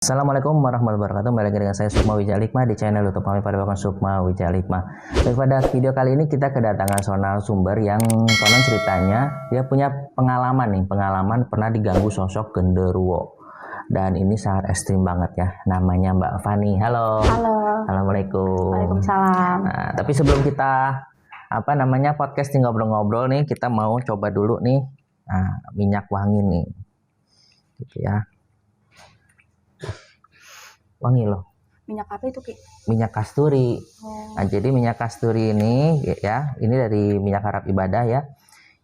Assalamualaikum warahmatullahi wabarakatuh. Kembali lagi dengan saya Sukma Wijaya Hikmah di channel YouTube kami pada Bapak Sukma Wijaya Hikmah. Dan pada video kali ini kita kedatangan seorang sumber yang konon ceritanya dia punya pengalaman pernah diganggu sosok genderuwo. Dan ini sangat ekstrim banget ya. Namanya Mbak Fani. Halo. Halo. Assalamualaikum. Waalaikumsalam. Nah, tapi sebelum kita podcast ngobrol-ngobrol nih, kita mau coba dulu nih minyak wangi nih. Gitu ya. Wangi loh. Minyak apa itu, Ki? Minyak kasturi. Oh. Nah, jadi minyak kasturi ini ya, ini dari minyak Arab ibadah ya.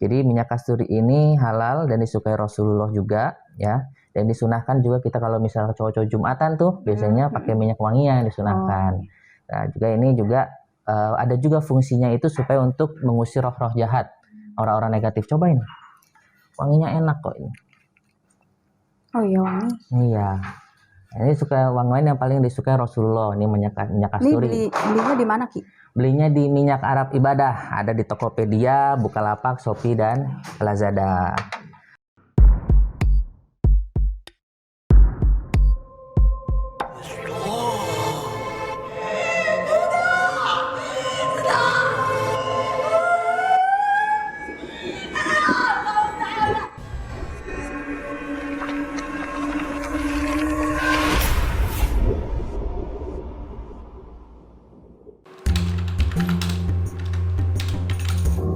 Jadi minyak kasturi ini halal dan disukai Rasulullah juga ya. Dan disunahkan juga kita kalau misalnya cowok-cowok Jumatan tuh biasanya pakai minyak wangi yang disunahkan. Nah, juga ini juga ada juga fungsinya itu supaya untuk mengusir roh-roh jahat, orang-orang negatif. Cobain. Wanginya enak kok ini. Oh iya, wangi. Iya. Ini suka wangi yang paling disukai Rasulullah. Ini minyak kasturi. Ini belinya di mana, Ki? Belinya di Minyak Arab Ibadah. Ada di Tokopedia, Bukalapak, Shopee, dan Lazada.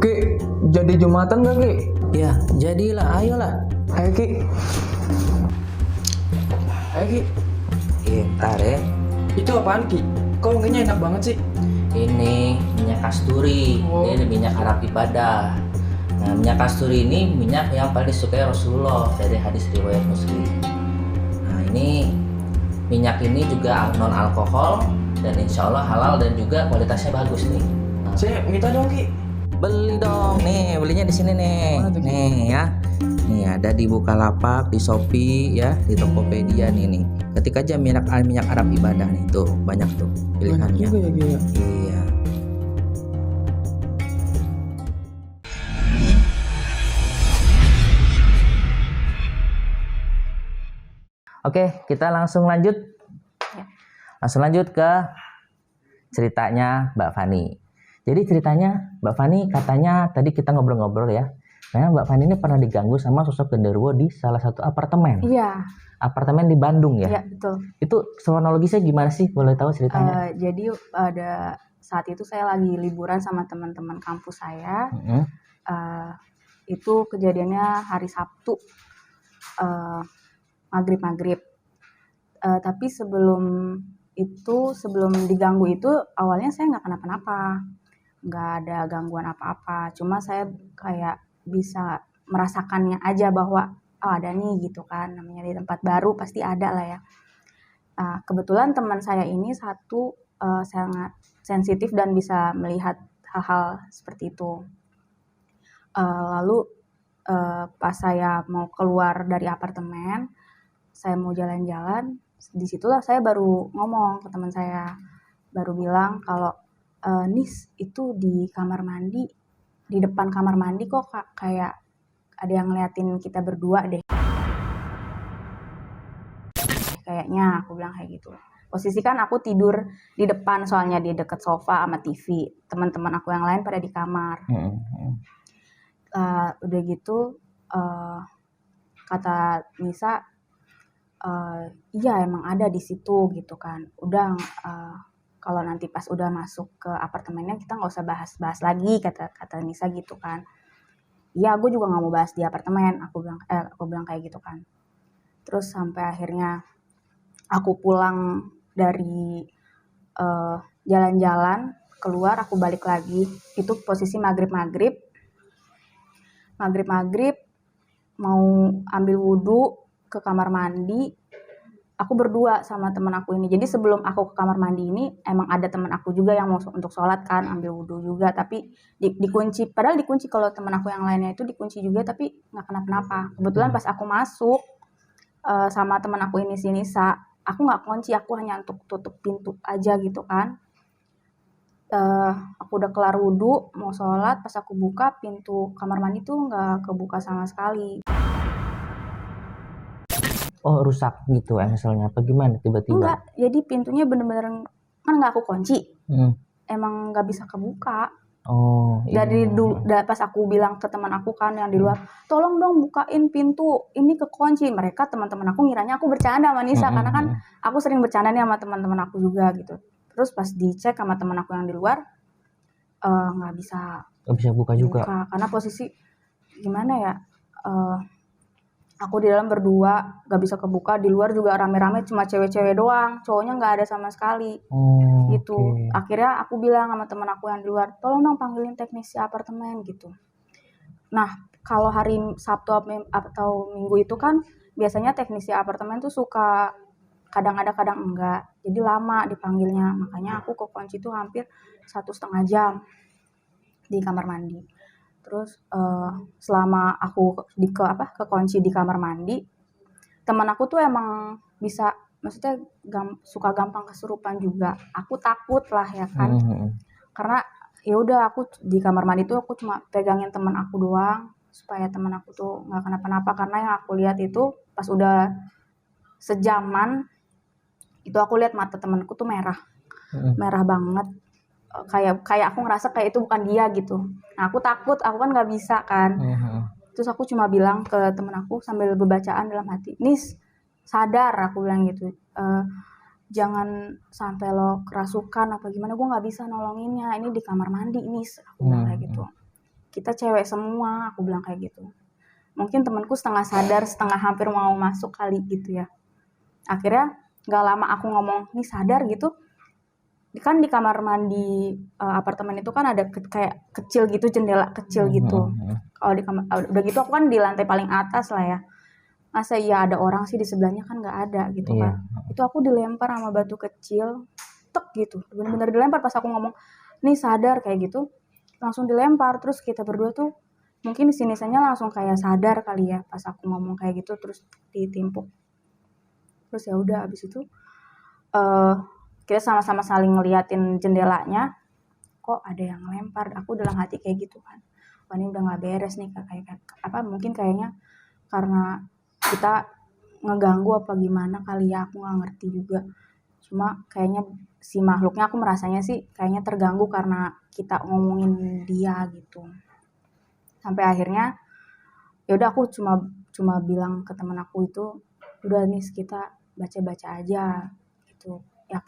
Ki, jadi Jumatan gak Ki? Ya, jadilah, ayolah. Ayo Ki. Ayo Ki. Ntar ya. Itu apaan Ki? Kok wanginya enak banget sih? Ini minyak kasturi. Oh. Ini minyak Arab Ibadah. Nah, minyak kasturi ini minyak yang paling disukai Rasulullah dari hadis riwayat Muslim. Nah, ini minyak ini juga non alkohol dan insya Allah halal dan juga kualitasnya bagus nih. Nah, Saya minta dong Ki. beli dong nih, belinya di sini nih. Mana tuh, Ki? Nih ya. Nih ada di Bukalapak, di Shopee ya, di Tokopedia nih. Ketik aja minyak Arab Ibadah nih, tuh banyak tuh Banyak pilihannya. juga ya Ki ya. Iya. Oke, kita langsung lanjut. Langsung lanjut ke ceritanya Mbak Fani. Jadi ceritanya Mbak Fani katanya tadi kita ngobrol-ngobrol ya. Nah, Mbak Fani ini pernah diganggu sama sosok genderuwo di salah satu apartemen. Iya. Apartemen di Bandung ya. Iya, betul. Itu kronologisnya gimana sih? Boleh tahu ceritanya? Jadi ada saat itu saya lagi liburan sama teman-teman kampus saya. Mm-hmm. Itu kejadiannya hari Sabtu. Maghrib. Tapi sebelum diganggu itu awalnya saya nggak kenapa-napa, nggak ada gangguan apa-apa, cuma saya kayak bisa merasakannya aja bahwa ada nih gitu kan, namanya di tempat baru pasti ada lah ya. Kebetulan teman saya ini satu sangat sensitif dan bisa melihat hal-hal seperti itu. Lalu pas saya mau keluar dari apartemen, saya mau jalan-jalan, disitulah saya baru ngomong ke teman saya, baru bilang kalau Nis itu di kamar mandi, di depan kamar mandi kok kayak ada yang ngeliatin kita berdua deh. Kayaknya aku bilang kayak gitu. Posisi kan aku tidur di depan soalnya di dekat sofa sama TV. Teman-teman aku yang lain pada di kamar. Udah gitu kata Nisa, iya emang ada di situ gitu kan. Udah kalau nanti pas udah masuk ke apartemennya kita nggak usah bahas-bahas lagi kata Nisa gitu kan. Iya, gue juga nggak mau bahas di apartemen. Aku bilang kayak gitu kan. Terus sampai akhirnya aku pulang dari jalan-jalan keluar, aku balik lagi. Itu posisi maghrib mau ambil wudhu ke kamar mandi, aku berdua sama teman aku ini. Jadi sebelum aku ke kamar mandi ini emang ada teman aku juga yang mau untuk sholat kan, ambil wudhu juga, tapi dikunci. Padahal dikunci, kalau teman aku yang lainnya itu dikunci juga tapi nggak kenapa-napa. Kebetulan pas aku masuk sama teman aku ini si Nisa, aku nggak kunci, aku hanya untuk tutup pintu aja gitu kan. Aku udah kelar wudhu mau sholat, pas aku buka pintu kamar mandi tuh nggak kebuka sama sekali. Oh, rusak gitu misalnya apa gimana tiba-tiba? Enggak, jadi pintunya bener-bener kan nggak aku kunci, Hmm. emang nggak bisa kebuka. Oh, Dari iya. dulu pas aku bilang ke teman aku kan yang di luar, tolong dong bukain pintu, ini kekunci. Mereka teman-teman aku ngiranya aku bercanda sama Nisa, karena kan aku sering bercanda nih sama teman-teman aku juga gitu. Terus pas dicek sama teman aku yang di luar, nggak bisa Nggak bisa buka juga. buka karena posisi gimana ya, aku di dalam berdua nggak bisa kebuka, di luar juga rame-rame cuma cewek-cewek doang, cowoknya nggak ada sama sekali Oh, gitu. oke. Akhirnya aku bilang sama teman aku yang di luar, tolong dong panggilin teknisi apartemen gitu. Nah, kalau hari Sabtu atau Minggu itu kan biasanya teknisi apartemen tuh suka kadang ada kadang enggak, jadi lama dipanggilnya. Makanya aku ke kunci itu hampir 1,5 jam di kamar mandi. Terus selama aku ke kunci di kamar mandi, teman aku tuh emang bisa, maksudnya suka gampang kesurupan juga. Aku takut lah ya kan, karena ya udah aku di kamar mandi tuh aku cuma pegangin teman aku doang supaya teman aku tuh nggak kenapa-napa, karena yang aku lihat itu pas udah sejaman itu aku lihat mata temanku tuh merah banget. Kayak aku ngerasa kayak itu bukan dia gitu. Nah aku takut, aku kan nggak bisa kan. Terus aku cuma bilang ke temen aku sambil berbacaan dalam hati, Nis sadar, aku bilang gitu, jangan sampai lo kerasukan apa gimana, gue nggak bisa nolonginnya, ini di kamar mandi Nis, aku bilang kayak gitu. Kita cewek semua, aku bilang kayak gitu. Mungkin temanku setengah sadar, setengah hampir mau masuk kali gitu ya. Akhirnya nggak lama aku ngomong, nih sadar gitu, kan di kamar mandi apartemen itu kan ada kayak kecil gitu, jendela kecil gitu. Kalau di kamar udah gitu aku kan di lantai paling atas lah ya. Masa iya ada orang sih di sebelahnya, kan nggak ada gitu Iya. kan. Itu aku dilempar sama batu kecil, tek gitu. Bener-bener dilempar pas aku ngomong, nih sadar kayak gitu. Langsung dilempar, terus kita berdua tuh mungkin di sini-sininya langsung kayak sadar kali ya pas aku ngomong kayak gitu, terus ditimpuk. Terus ya udah abis itu kita sama-sama saling ngeliatin jendelanya, kok ada yang lempar. Aku dalam hati kayak gitu kan, wah ini udah nggak beres nih, kayak apa, mungkin kayaknya karena kita ngeganggu apa gimana kali ya, aku nggak ngerti juga. Cuma kayaknya si makhluknya, aku merasanya sih kayaknya terganggu karena kita ngomongin dia gitu. Sampai akhirnya ya udah aku cuma bilang ke teman aku itu, udah nih kita baca-baca aja gitu ya,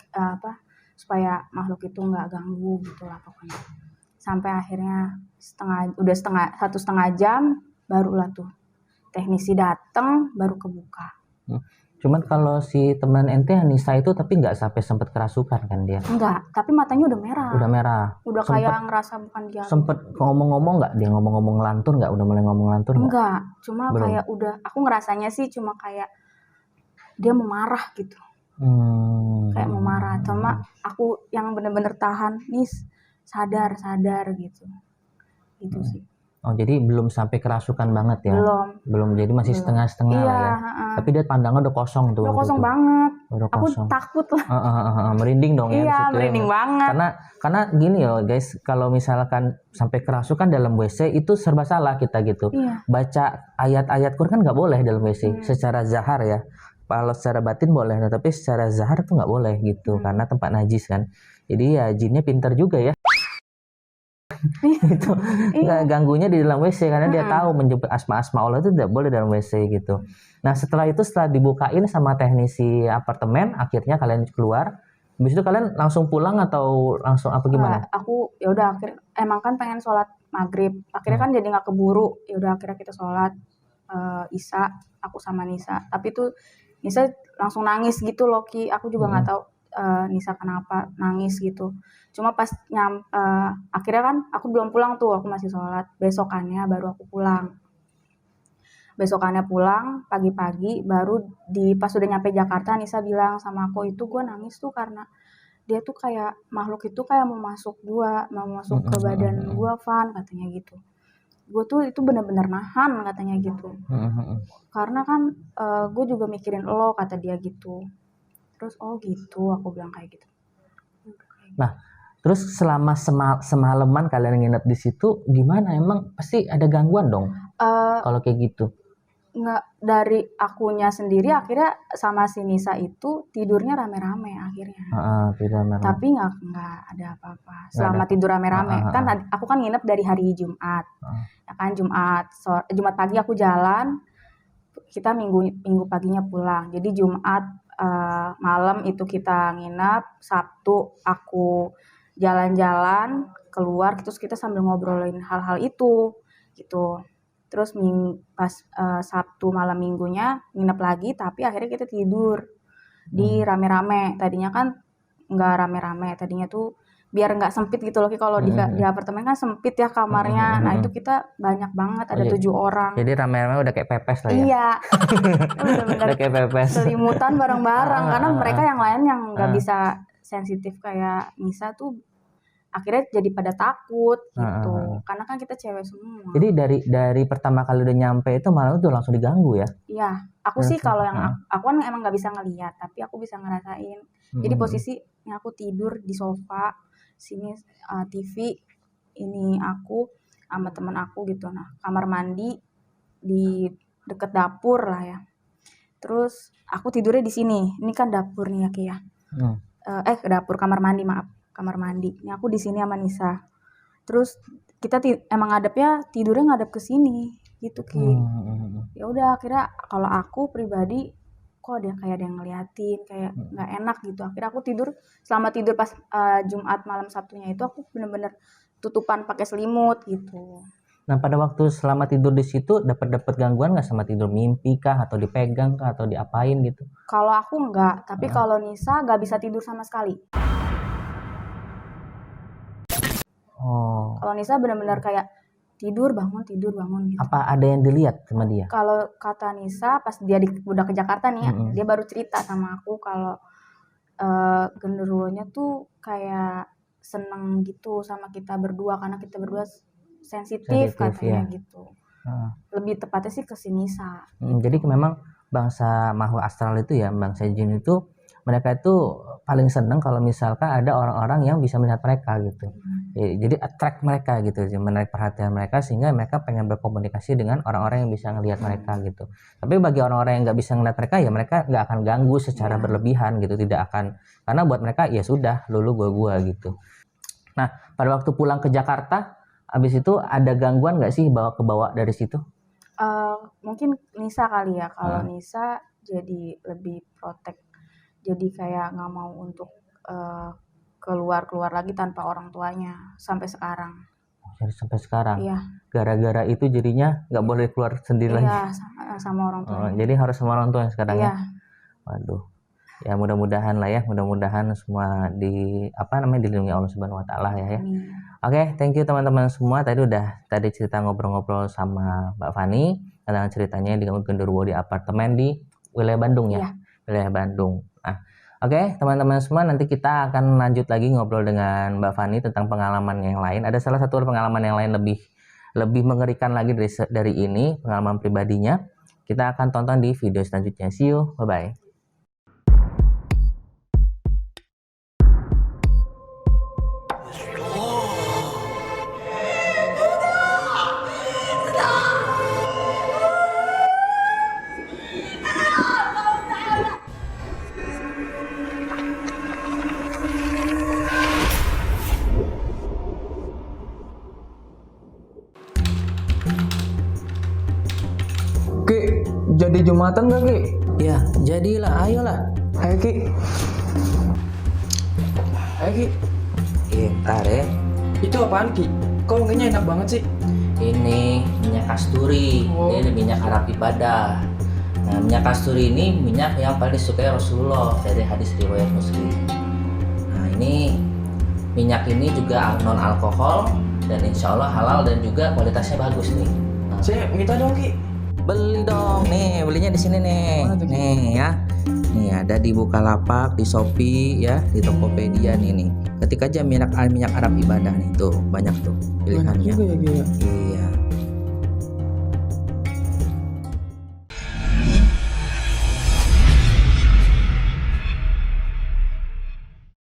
supaya makhluk itu nggak ganggu gitu lah pokoknya. Sampai akhirnya udah 1,5 jam barulah tuh teknisi datang, baru kebuka. Cuman kalau si teman ente Nisa itu tapi nggak sampai sempat kerasukan kan dia? Enggak, tapi matanya udah merah. Udah merah. Udah kayak ngerasa bukan dia. Sempet ngomong-ngomong nggak? Dia ngomong-ngomong lantur nggak? Udah mulai ngomong lantur nggak? Enggak, cuma Belum. kayak udah, aku ngerasanya sih cuma kayak dia mau marah gitu. Kayak mau marah. Cuma aku yang bener-bener tahan, Nis sadar gitu. Gitu sih. Oh, jadi belum sampai kerasukan banget ya? Belum, jadi masih setengah-setengah Iya, lah ya. Tapi dia pandangnya udah kosong tuh. Udah kosong tuh. banget. Udah Aku kosong. takut lah. Merinding dong ya. Iya, Disitu merinding banget. Karena gini loh guys, kalau misalkan sampai kerasukan dalam WC itu serba salah kita gitu. Iya. Baca ayat-ayat Quran kan nggak boleh dalam WC secara zahar ya. Kalau secara batin boleh, tapi secara zahar tuh nggak boleh gitu, karena tempat najis kan. Jadi ya jinnya pintar juga ya. Gitu. Nggak ganggunya di dalam WC karena dia tahu menyebut asma-asma Allah itu tidak boleh dalam WC gitu. Nah setelah dibukain sama teknisi apartemen, akhirnya kalian keluar. Habis itu kalian langsung pulang atau langsung apa gimana? Aku ya udah emang kan pengen sholat maghrib. Akhirnya kan jadi nggak keburu. Ya udah akhirnya kita sholat Isya, aku sama Nisa. Tapi tuh Nisa langsung nangis gitu loh Ki. Aku juga nggak tahu Nisa kenapa nangis gitu. Cuma pas akhirnya kan aku belum pulang tuh, aku masih sholat. Besokannya baru aku pulang. Besokannya pulang pagi-pagi, baru pas udah nyampe Jakarta Nisa bilang sama aku, itu gue nangis tuh karena dia tuh kayak makhluk itu kayak mau masuk ke badan gue, Van, katanya gitu. Gue tuh itu benar-benar nahan katanya gitu. Karena kan gue juga mikirin lo, kata dia gitu. Terus oh gitu, aku bilang kayak gitu. Nah, terus selama semalaman kalian nginep di situ gimana? Emang pasti ada gangguan dong kalau kayak gitu? nggak, dari akunya sendiri akhirnya sama si Nisa itu tidurnya rame-rame akhirnya. Tidak merah. Tapi nggak ada apa-apa selama tidur rame-rame. Kan aku kan nginep dari hari Jumat. Ya kan Jumat pagi aku jalan, kita minggu paginya pulang. Jadi Jumat malam itu kita nginep, Sabtu aku jalan-jalan keluar, terus kita sambil ngobrolin hal-hal itu gitu. Terus pas Sabtu malam minggunya nginep lagi, tapi akhirnya kita tidur di rame-rame. Tadinya kan nggak rame-rame, tadinya tuh biar nggak sempit gitu loh. Kalau di apartemen kan sempit ya kamarnya. Nah itu kita banyak banget, ada 7 orang. Jadi rame-rame udah kayak pepes lah ya. Iya, bener-bener Udah kayak pepes. selimutan bareng-bareng. Karena mereka yang lain yang nggak bisa sensitif kayak Nisa tuh akhirnya jadi pada takut gitu. Karena kan kita cewek semua. Jadi dari pertama kali udah nyampe itu malam itu langsung diganggu ya? Iya, aku sih kalau yang aku kan emang nggak bisa ngelihat, tapi aku bisa ngerasain. Jadi posisinya aku tidur di sofa, sini TV, ini aku sama temen aku gitu. Nah, kamar mandi di deket dapur lah ya. Terus aku tidurnya di sini. Ini kan dapur nih ya Ki ya. Dapur, kamar mandi, maaf. Kamar mandi. Ini aku di sini sama Nisa. Terus kita emang tidurnya ngadep ke sini gitu Ki. Ya udah akhirnya kalau aku pribadi kok ada yang ngeliatin, kayak nggak enak gitu. Akhirnya aku selama tidur pas Jumat malam Sabtunya itu aku bener-bener tutupan pakai selimut gitu. Nah pada waktu selama tidur di situ dapat gangguan nggak sama tidur, mimpi kah atau dipegang kah atau diapain gitu? Kalau aku nggak, tapi kalau Nisa nggak bisa tidur sama sekali. Kalau Nisa benar-benar kayak tidur bangun gitu. Apa ada yang dilihat sama dia? Kalau kata Nisa pas dia udah ke Jakarta nih ya, dia baru cerita sama aku kalau genderuwonya tuh kayak seneng gitu sama kita berdua karena kita berdua sensitif katanya ya. Gitu. Lebih tepatnya sih ke si Nisa. Jadi memang bangsa makhluk astral itu ya, bangsa jin itu mereka itu paling seneng kalau misalkan ada orang-orang yang bisa melihat mereka gitu. Jadi attract mereka gitu, menarik perhatian mereka sehingga mereka pengen berkomunikasi dengan orang-orang yang bisa ngelihat mereka gitu. Tapi bagi orang-orang yang nggak bisa ngelihat mereka ya mereka nggak akan ganggu secara berlebihan gitu, tidak akan, karena buat mereka ya sudah lulu gua gitu. Nah pada waktu pulang ke Jakarta abis itu ada gangguan nggak sih bawa dari situ? Mungkin Nisa kali ya, kalau Nisa jadi lebih protek, jadi kayak nggak mau untuk keluar lagi tanpa orang tuanya sampai sekarang. Jadi sampai sekarang. Iya. Gara-gara itu jadinya nggak boleh keluar sendiri lagi. Iya, sama orang tua. Jadi harus sama orang tua sekarang ya. Waduh. Ya mudah-mudahan lah ya, mudah-mudahan semua dilindungi Allah Subhanahu wa taala ya. Oke, thank you teman-teman semua. Tadi cerita ngobrol-ngobrol sama Mbak Fani tentang ceritanya di genderuwo di apartemen di wilayah Bandung ya. Wilayah Bandung. Nah, oke, teman-teman semua, nanti kita akan lanjut lagi ngobrol dengan Mbak Fani tentang pengalaman yang lain. Ada salah satu pengalaman yang lain lebih mengerikan lagi dari ini, pengalaman pribadinya. Kita akan tonton di video selanjutnya. See you, bye-bye. Ki, jadi Jumatan gak Ki? Ya, jadilah, ayolah. Ayo Ki. Ayo Ki. Ntar ya. Itu apaan Ki? Kok kayaknya enak banget sih? Ini minyak kasturi. Ini minyak Arab ibadah. Nah, minyak kasturi ini minyak yang paling disukai Rasulullah dari hadis riwayat Muslim. Nah, ini minyak ini juga non alkohol dan insya Allah halal dan juga kualitasnya bagus nih. Nah, Saya minta dong Ki. beli dong nih, belinya di sini nih. Nih ya. Nih ada di Bukalapak, di Shopee ya, di Tokopedia nih. Ketik aja minyak Arab ibadah nih, tuh banyak tuh pilihannya. Banyak juga ya, Ki. Iya.